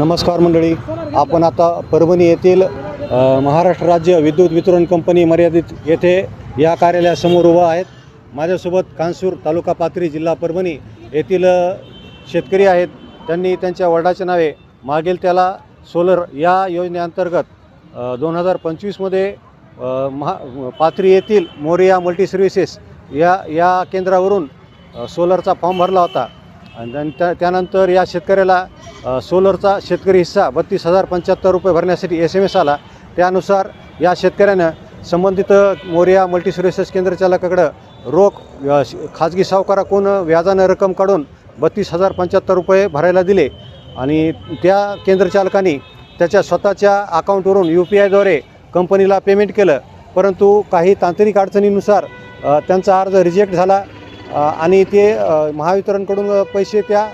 नमस्कार मंडळी, आपण आता परभणी येथील महाराष्ट्र राज्य विद्युत वितरण कंपनी मर्यादित येथे या कार्यालयासमोर उभा आहेत. माझ्यासोबत कानसूर तालुका पाथरी जिल्हा परभणी येथील शेतकरी आहेत. त्यांनी त्यांच्या वडिलांच्या नावे मागेल त्याला सोलर या योजनेअंतर्गत 2025मध्ये पाथरी येथील मोरिया मल्टी सर्व्हिसेस या केंद्रावरून सोलरचा फॉर्म भरला होता. आणि त्यानंतर या शेतकऱ्याला सोलरचा शेतकरी हिस्सा 32,075 रुपये भरण्यासाठी SMS आला. त्यानुसार या शेतकऱ्यानं संबंधित मोरिया मल्टी सर्व्हिसेस केंद्रचालकाकडं रोख खाजगी सावकाराकडून व्याजानं रक्कम काढून 32,075 रुपये भरायला दिले आणि त्या केंद्रचालकांनी त्याच्या स्वतःच्या अकाउंटवरून UPIद्वारे कंपनीला पेमेंट केलं. परंतु काही तांत्रिक अडचणीनुसार त्यांचा अर्ज रिजेक्ट झाला आणि ते महावितरणकडून पैसे त्या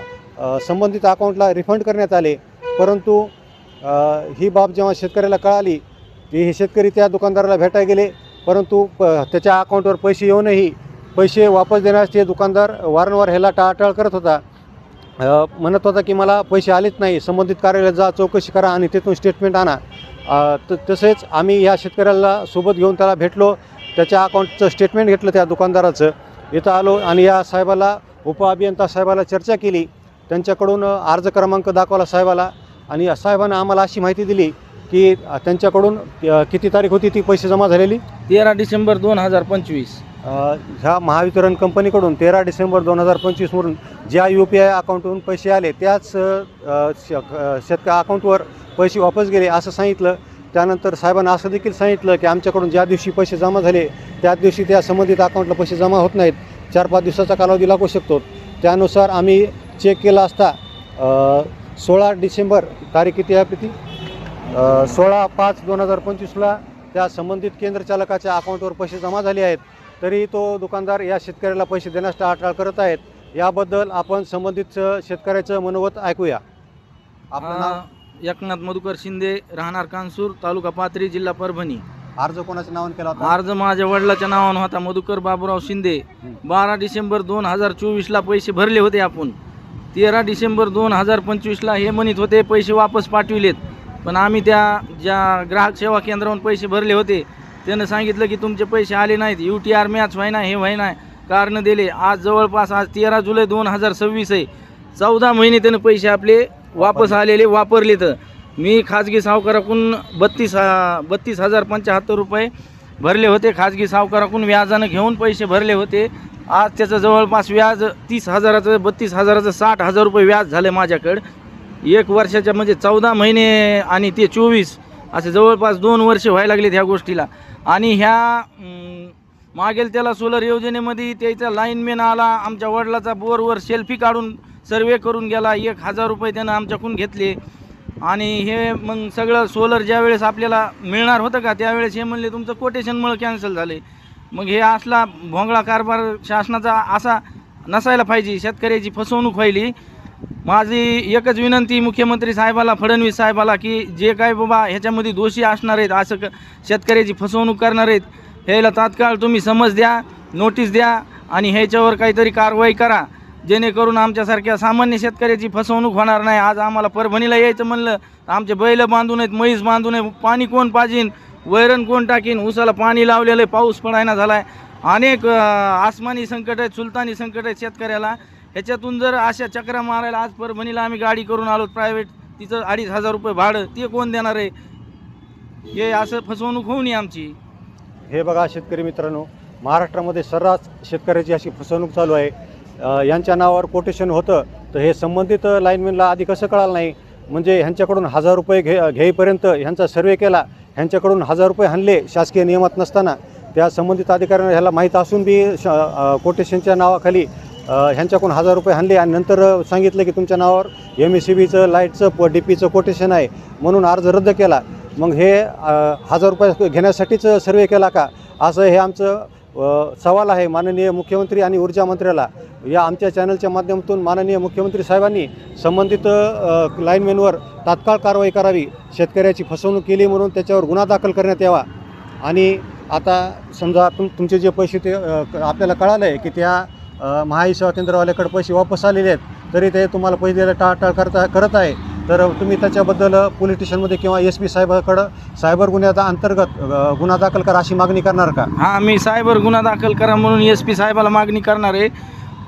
संबंधित अकाउंटला रिफंड करण्यात आले. परंतु ही बाब जेव्हा शेतकऱ्याला कळाली की हे शेतकरी त्या दुकानदाराला भेटायला गेले, परंतु त्याच्या अकाउंटवर पैसे येऊनही पैसे वापस देण्यास ते दुकानदार वारंवार ह्याला टाळाटाळ करत होता. म्हणत होता की मला पैसे आलेच नाही, संबंधित कार्यालयात जा, चौकशी करा आणि तिथून स्टेटमेंट आणा. तसेच आम्ही या शेतकऱ्याला सोबत घेऊन त्याला भेटलो, त्याच्या अकाउंटचं स्टेटमेंट घेतलं त्या दुकानदाराचं. इथं आलो आणि या साहेबाला उपअभियंता साहेबाला चर्चा केली. त्यांच्याकडून अर्ज क्रमांक दाखवला साहेबाला आणि साहेबांना आम्हाला अशी माहिती दिली की त्यांच्याकडून किती तारीख होती ती पैसे जमा झालेली 13 डिसेंबर 2025. ह्या महावितरण कंपनीकडून 13 डिसेंबर 2025वरून ज्या UPI अकाउंटवरून पैसे आले त्याच शेतकरी अकाउंटवर पैसे वापस गेले असं सांगितलं. त्यानंतर साहेबांना असं देखील सांगितलं की आमच्याकडून ज्या दिवशी पैसे जमा झाले त्याच दिवशी त्या संबंधित अकाउंटला पैसे जमा होत नाहीत, 4-5 दिवसाचा कालावधी लागू शकतो. त्यानुसार आम्ही चेक केला असता 16 डिसेंबर तारीख किती आहे आपली, 16/5/2025ला त्या संबंधित केंद्रचालकाच्या अकाउंटवर पैसे जमा झाले आहेत. तरी तो दुकानदार या शेतकऱ्याला पैसे देण्यास टाळाटाळ करत आहेत. याबद्दल आपण संबंधित शेतकऱ्याचं मनोगत ऐकूया. आपलं नाव? एकनाथ मधुकर शिंदे, राहणार कानसूर, तालुका पाथरी, जिल्हा परभणी. अर्ज कोणाच्या नावाने केला होता? अर्ज माझ्या वडिलाच्या नावानं होता, मधुकर बाबूराव शिंदे. 12 डिसेंबर 2024ला पैसे भरले होते आपण. 13 डिसेंबर 2025ला हे म्हणत होते पैसे वापस पाठविलेत. पण आम्ही त्या ज्या ग्राहक सेवा केंद्रावरून पैसे भरले होते त्यानं सांगितलं की तुमचे पैसे आले नाहीत, UTR मॅच व्हायना, हे व्हायना, कारण दिले. आज जवळपास आज 13 जुलै 2026 आहे. 14 महिने त्यानं पैसे आपले वापस आलेले वापरले. तर मी खाजगी सावकाराकडून 32,075 रुपये भरले होते. खाजगी सावकाराकडून व्याजानं घेऊन पैसे भरले होते. आज त्याचं जवळपास व्याज 30,000चं 32,000चं 60,000 रुपये व्याज झालं माझ्याकडं. 1 वर्षाच्या म्हणजे 14 महिने आणि ते 24 असे जवळपास 2 वर्ष व्हायला लागलेत ह्या गोष्टीला. आणि ह्या मागेल त्याला सोलर योजनेमध्ये त्याचा लाईनमॅन आला, आमच्या वडिलाचा बोरवर सेल्फी काढून सर्वे करून गेला. 1,000 रुपये त्यानं आमच्याकडून घेतले. आणि हे मग सगळं सोलर ज्यावेळेस आपल्याला मिळणार होतं का त्यावेळेस हे म्हणले तुमचं कोटेशनमुळे कॅन्सल झाले. मग हे असला भोंगळा कारभार शासनाचा असा नसायला पाहिजे. शेतकऱ्याची फसवणूक व्हायली. माझी एकच विनंती मुख्यमंत्री साहेबाला, फडणवीस साहेबाला, की जे काय बाबा ह्याच्यामध्ये दोषी असणार आहेत, असं शेतकऱ्याची फसवणूक करणार आहेत, ह्याला तात्काळ तुम्ही समज द्या, नोटीस द्या आणि ह्याच्यावर काहीतरी कारवाई करा, जेणेकरून आमच्यासारख्या सामान्य शेतकऱ्याची फसवणूक होणार नाही. आज आम्हाला परभणीला यायचं म्हणलं आमचे बैल बांधून आहेत, म्हैस बांधून आहे, पाणी कोण पाजीन, वैरण कोण टाकीन, उसाला पाणी लावलेलं आहे, पाऊस पडायना झाला आहे. अनेक आसमानी संकट आहेत, सुलतानी संकट आहेत शेतकऱ्याला. ह्याच्यातून जर अशा चक्रा मारायला आज परभणीला आम्ही गाडी करून आलो प्रायव्हेट, तिचं 2,500 रुपये भाडं, ते कोण देणार आहे? हे असं फसवणूक होऊ नये आमची. हे बघा शेतकरी मित्रांनो, महाराष्ट्रामध्ये सर्रास शेतकऱ्याची अशी फसवणूक चालू आहे. यांच्या नावावर कोटेशन होतं तर हे संबंधित लाईनमॅनला आधी कसं कळालं नाही? म्हणजे ह्यांच्याकडून 1,000 रुपये घेईपर्यंत ह्यांचा सर्वे केला, ह्यांच्याकडून 1,000 रुपये हाणले शासकीय नियमात नसताना. त्या संबंधित अधिकाऱ्यांना ह्याला माहीत असून बी कोटेशनच्या नावाखाली ह्यांच्याकडून 1,000 रुपये हाणले आणि नंतर सांगितलं की तुमच्या नावावर MSEBचं, लाईटचं, DPचं कोटेशन आहे म्हणून अर्ज रद्द केला. मग हे 1,000 रुपये घेण्यासाठीच सर्वे केला का, असं हे आमचं सवाल आहे माननीय मुख्यमंत्री आणि ऊर्जा मंत्र्याला. या आमच्या चॅनलच्या माध्यमातून माननीय मुख्यमंत्री साहेबांनी संबंधित लाईनमॅनवर तात्काळ कारवाई करावी. शेतकऱ्याची फसवणूक केली म्हणून त्याच्यावर गुन्हा दाखल करण्यात यावा. आणि आता समजा तुमचे जे पैसे ते आपल्याला कळालं आहे की त्या महाई सेवा केंद्रवाल्याकडे पैसे वापस आलेले आहेत, तरी ते तुम्हाला पैसे द्यायला टाळाटाळ करत आहे. तर तुम्ही त्याच्याबद्दल पोलीस स्टेशनमध्ये किंवा SP साहेबाकडं सायबर गुन्ह्याचा अंतर्गत गुन्हा दाखल करा अशी मागणी करणार का? हां, मी सायबर गुन्हा दाखल करा म्हणून SP साहेबाला मागणी करणार आहे.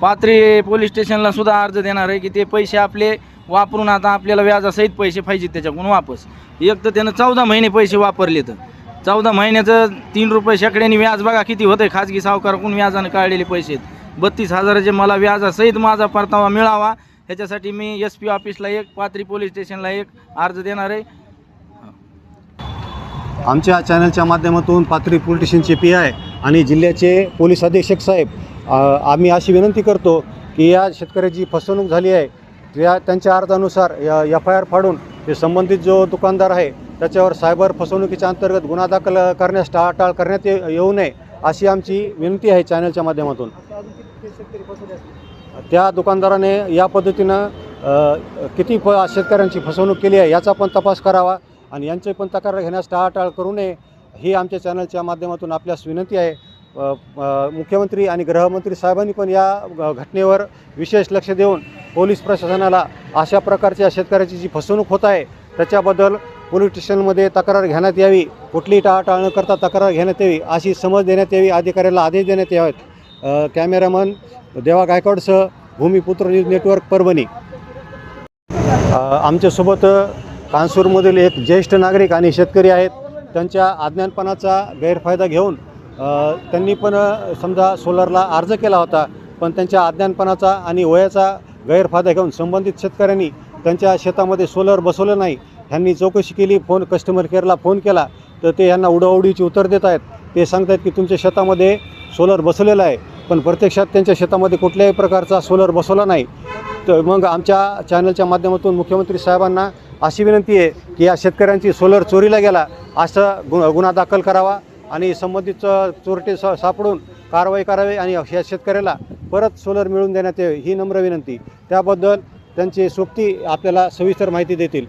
पाथरी पोलीस स्टेशनला सुद्धा अर्ज देणार आहे की ते पैसे आपले वापरून आता आपल्याला व्याजासहित पैसे पाहिजेत त्याच्याकडून वापस. एक तर त्यानं 14 महिने पैसे वापरले, तर 14 महिन्याचं 3 रुपये शेकड्याने व्याज बघा किती होतं. खाजगी सावकाराकडून व्याजानं काढलेले पैसे 32,000चे मला व्याजासहित माझा परतावा मिळावा ह्याच्यासाठी मी SP ऑफिसला एक, पाथरी पोलीस स्टेशनला एक अर्ज देणार आहे. आमच्या चॅनलच्या माध्यमातून पाथरी पोलीस स्टेशनचे PI आणि जिल्ह्याचे पोलीस अधीक्षक साहेब आम्ही अशी विनंती करतो की या शेतकऱ्याची फसवणूक झाली आहे त्यांच्या अर्जानुसार FIR फाडून ते संबंधित जो दुकानदार आहे त्याच्यावर सायबर फसवणुकीच्या अंतर्गत गुन्हा दाखल करण्यास टाळाटाळ करण्यात येऊ नये अशी आमची विनंती आहे चॅनलच्या माध्यमातून. त्या दुकानदाराने या पद्धतीनं किती शेतकऱ्यांची फसवणूक केली आहे याचा पण तपास करावा आणि यांची पण तक्रार घेण्यास टाळाटाळ करू नये ही आमच्या चॅनलच्या माध्यमातून आपल्यास विनंती आहे. मुख्यमंत्री आणि गृहमंत्री साहेबांनी पण या घटनेवर विशेष लक्ष देऊन पोलीस प्रशासनाला अशा प्रकारच्या शेतकऱ्याची जी फसवणूक होत आहे त्याच्याबद्दल पोलीस स्टेशनमध्ये तक्रार घेण्यात यावी, कुठलीही टाळाटाळ न करता तक्रार घेण्यात यावी अशी समज देण्यात यावी, अधिकाऱ्याला आदेश देण्यात यावेत. कॅमेरामन देवा गायकवाडसह भूमिपुत्र न्यूज नेटवर्क परभणी. आमच्यासोबत कानसूरमधील एक ज्येष्ठ नागरिक आणि शेतकरी आहेत. त्यांच्या अज्ञानपणाचा गैरफायदा घेऊन त्यांनी पण समजा सोलरला अर्ज केला होता, पण त्यांच्या अज्ञानपणाचा आणि वयाचा गैरफायदा घेऊन संबंधित शेतकऱ्यांनी त्यांच्या शेतामध्ये सोलर बसवलं नाही. ह्यांनी चौकशी केली, कस्टमर केअरला फोन केला तर ते ह्यांना उडवाउडीची उत्तर देत आहेत. ते सांगत आहेत की तुमच्या शेतामध्ये सोलर बसवलेला आहे, पण प्रत्यक्षात त्यांच्या शेतामध्ये कुठल्याही प्रकारचा सोलर बसवला नाही. तर मग आमच्या चॅनलच्या माध्यमातून मुख्यमंत्री साहेबांना अशी विनंती आहे की या शेतकऱ्यांची सोलर चोरीला गेला असं गुन्हा दाखल करावा आणि संबंधित चोरटे सापडून कारवाई करावी आणि या शेतकऱ्याला परत सोलर मिळवून देण्यात यावे ही नम्र विनंती. त्याबद्दल त्यांचे सोबती आपल्याला सविस्तर माहिती देतील.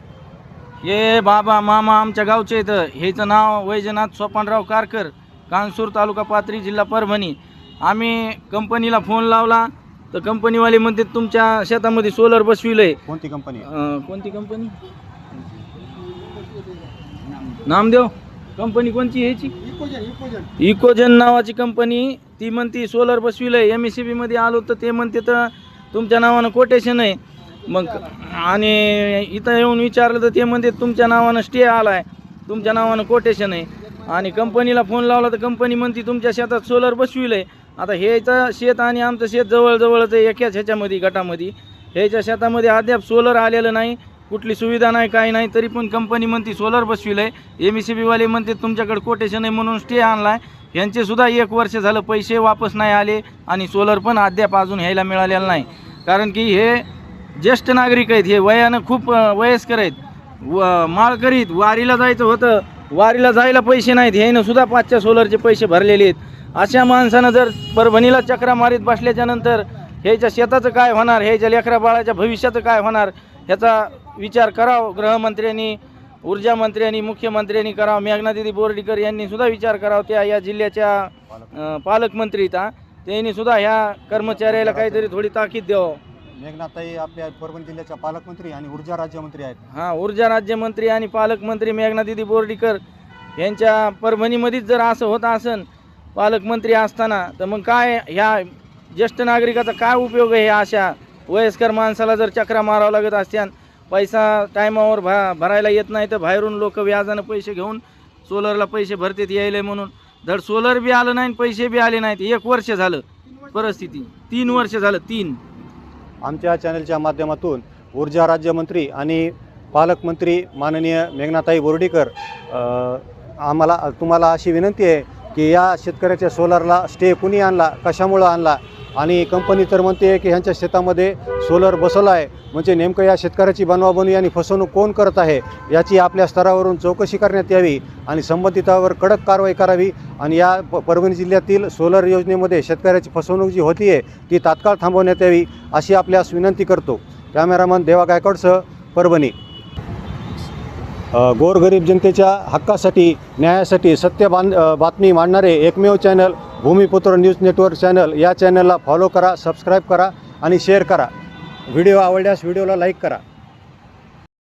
हे बाबा मामा आमच्या गावचे इथं, ह्याचं नाव वैजनाथ सोपानराव कारकर, कानसूर तालुका पाथरी जिल्हा परभणी. आम्ही कंपनीला फोन लावला तर कंपनीवाले म्हणते तुमच्या शेतामध्ये सोलर बसविलंय. कोणती कंपनी? कोणती कंपनी? नामदेव कंपनी कोणची ह्याची? इकोजन नावाची कंपनी. ती म्हणती सोलर बसविलंय. MSCB मध्ये आलो तर ते म्हणते तर तुमच्या नावानं कोटेशन आहे. मग आणि इथं येऊन विचारलं तर ते म्हणते तुमच्या नावानं स्टे आला आहे, तुमच्या नावानं कोटेशन आहे. आणि कंपनीला फोन लावला तर कंपनी म्हणते तुमच्या शेतात सोलर बसविलं आहे. आता ह्याचं शेत आणि आमचं शेत जवळजवळच आहे, एकाच ह्याच्यामध्ये गटामध्ये. ह्याच्या शेतामध्ये अद्याप सोलर आलेलं नाही, कुठली सुविधा नाही, काही नाही. तरी पण कंपनी म्हणते सोलर बसविलं आहे. MSCB वाले म्हणते तुमच्याकडे कोटेशन आहे म्हणून स्टे आणला आहे. यांचेसुद्धा 1 वर्ष झालं पैसे वापस नाही आले आणि सोलर पण अद्याप अजून ह्याला मिळालेलं नाही. कारण की हे ज्येष्ठ नागरिक आहेत, हे वयानं खूप वयस्कर आहेत, माळकरीत. वारीला जायचं होतं, वारीला जायला पैसे नाहीत, ह्यानं सुद्धा 5च्या सोलरचे पैसे भरलेले आहेत. अशा माणसानं जर परभणीला चक्रा मारीत बसल्याच्या नंतर ह्याच्या शेताचं काय होणार, ह्याच्या लेकरा बाळाच्या भविष्याचं काय होणार ह्याचा विचार करावा गृहमंत्र्यांनी, ऊर्जा मंत्र्यांनी, मुख्यमंत्र्यांनी करावा. मेघनादिदी बोर्डीकर यांनी सुद्धा विचार करावा. त्या या जिल्ह्याच्या पालकमंत्री त्यांनी सुद्धा ह्या कर्मचाऱ्याला काहीतरी थोडी ताकीद द्यावं. मेघनाताई आपल्या परभणी जिल्ह्याच्या पालकमंत्री आणि ऊर्जा राज्यमंत्री आहेत. हां, ऊर्जा राज्यमंत्री आणि पालकमंत्री मेघनादिदी बोर्डीकर यांच्या परभणीमध्येच जर असं होत असेल पालकमंत्री असताना, तर मग काय ह्या ज्येष्ठ नागरिकाचा काय उपयोग आहे? अशा वयस्कर माणसाला जर चक्रा मारावं लागत असत्यान, पैसा टायमावर भरायला येत नाही तर बाहेरून लोक व्याजानं पैसे घेऊन सोलरला पैसे भरतेत यायले म्हणून. धड सोलर बी आलं नाही, पैसे बी आले नाहीत. 1 वर्ष झालं परिस्थिती, 3 वर्ष झालं. 3 आमच्या चॅनलच्या माध्यमातून ऊर्जा राज्यमंत्री आणि पालकमंत्री माननीय मेघनाताई बोर्डीकर तुम्हाला अशी विनंती आहे की या शेतकऱ्याच्या सोलरला स्टे कुणी आणला, कशामुळं आणला आणि कंपनी तर म्हणते की ह्यांच्या शेतामध्ये सोलर बसवला आहे. म्हणजे नेमकं या शेतकऱ्याची बनवाबनवी आणि फसवणूक कोण करत आहे याची आपल्या स्तरावरून चौकशी करण्यात यावी आणि संबंधितावर कडक कारवाई करावी आणि या परभणी जिल्ह्यातील सोलर योजनेमध्ये शेतकऱ्याची फसवणूक जी होती आहे ती तात्काळ थांबवण्यात यावी अशी आपल्यास विनंती करतो. कॅमेरामन देवा गायकवाडसह परभणी. गोरगरीब जनतेच्या हक्कासाठी, न्यायासाठी सत्य बातमी मांडणारे एकमेव चॅनल भूमिपुत्र न्यूज नेटवर्क चॅनल. या चॅनलला फॉलो करा, सबस्क्राईब करा आणि शेअर करा. व्हिडिओ आवडल्यास व्हिडिओला लाईक करा.